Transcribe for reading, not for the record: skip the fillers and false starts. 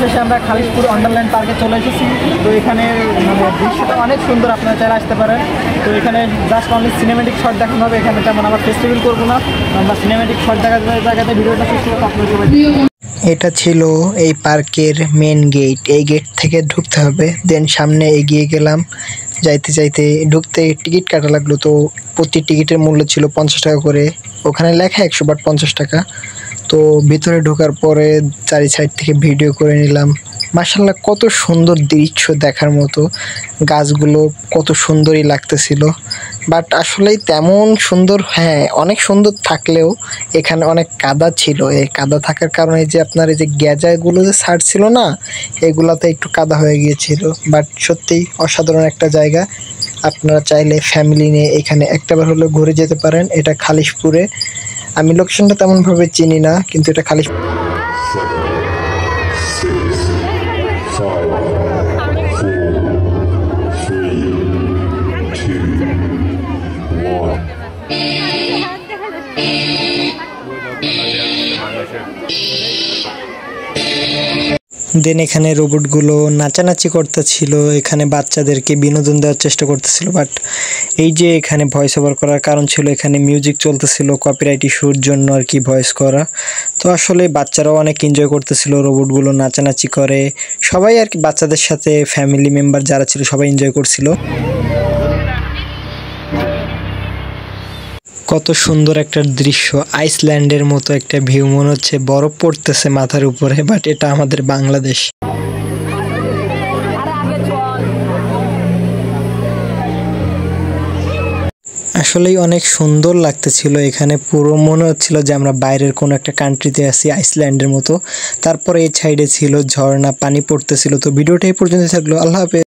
অবশেষে আমরা খালিশপুর ওয়ান্ডারল্যান্ড পার্কে চলে এসেছি। তো এখানে মানে দৃশ্যটা অনেক সুন্দর, আপনারা চাইলে আসতে পারেন। তো এখানে জাস্ট অনলি সিনেমেটিক শট দেখানো হবে। এখানে তেমন আমরা ফেস্টিভ্যাল করবো না, আমরা সিনেমেটিক শট জায়গাতে ভিডিওটা শেষ করে আপনাদের। এটা ছিল এই পার্কের মেন গেট। এই গেট থেকে ঢুকতে হবে, দেন সামনে এগিয়ে গেলাম। যাইতে যাইতে ঢুকতে টিকিট কাটা লাগলো। তো প্রতি টিকিটের মূল্য ছিল 50 টাকা করে, ওখানে লেখা 100 বাট 50 টাকা। তো ভিতরে ঢোকার পরে চারি সাইড থেকে ভিডিও করে নিলাম। মাশাআল্লাহ কত সুন্দর দৃশ্য দেখার মতো, গাছগুলো কত সুন্দরই লাগতেছিল। বাট আসলেই তেমন সুন্দর, হ্যাঁ অনেক সুন্দর থাকলেও এখানে অনেক কাদা ছিল। এই কাদা থাকার কারণে যে আপনার এই যে গ্যাজাগুলো যে ছাড়ছিল না, এগুলাতে একটু কাদা হয়ে গিয়েছিল। বাট সত্যিই অসাধারণ একটা জায়গা, আপনারা চাইলে ফ্যামিলি নিয়ে এখানে একটাবার হলেও ঘুরে যেতে পারেন। এটা খালিশপুরে। আমি লোকেশনটা তেমনভাবে চিনি না, কিন্তু এটা খালিশপুর। দেন এখানে রোবটগুলো নাচানাচি করতেছিল, এখানে বাচ্চাদেরকে বিনোদন দেওয়ার চেষ্টা করতেছিল। বাট এই যে এখানে ভয়েস ওভার করার কারণ ছিল, এখানে মিউজিক চলতেছিল কপিরাইট ইস্যুর জন্য আর কি ভয়েস করা। তো আসলে বাচ্চারাও অনেক এনজয় করতেছিল, রোবটগুলো নাচানাচি করে সবাই আর কি, বাচ্চাদের সাথে ফ্যামিলি মেম্বার যারা ছিল সবাই এনজয় করছিল। কত সুন্দর একটা দৃশ্য, আইসল্যান্ডের মতো একটা ভিউ, মনে হচ্ছে বরফ পড়তেছে মাথার উপরে। বাট এটা আমাদের বাংলাদেশ। আসলেই অনেক সুন্দর লাগতেছিল এখানে, পুরো মনে হচ্ছিল যে আমরা বাইরের কোনো একটা কান্ট্রিতে আছি, আইসল্যান্ডের মতো। তারপরে এই সাইডে ছিল ঝর্ণা, পানি পড়তেছিল। তো ভিডিওটা এই পর্যন্ত থাকলো, আল্লাহ হাফেজ।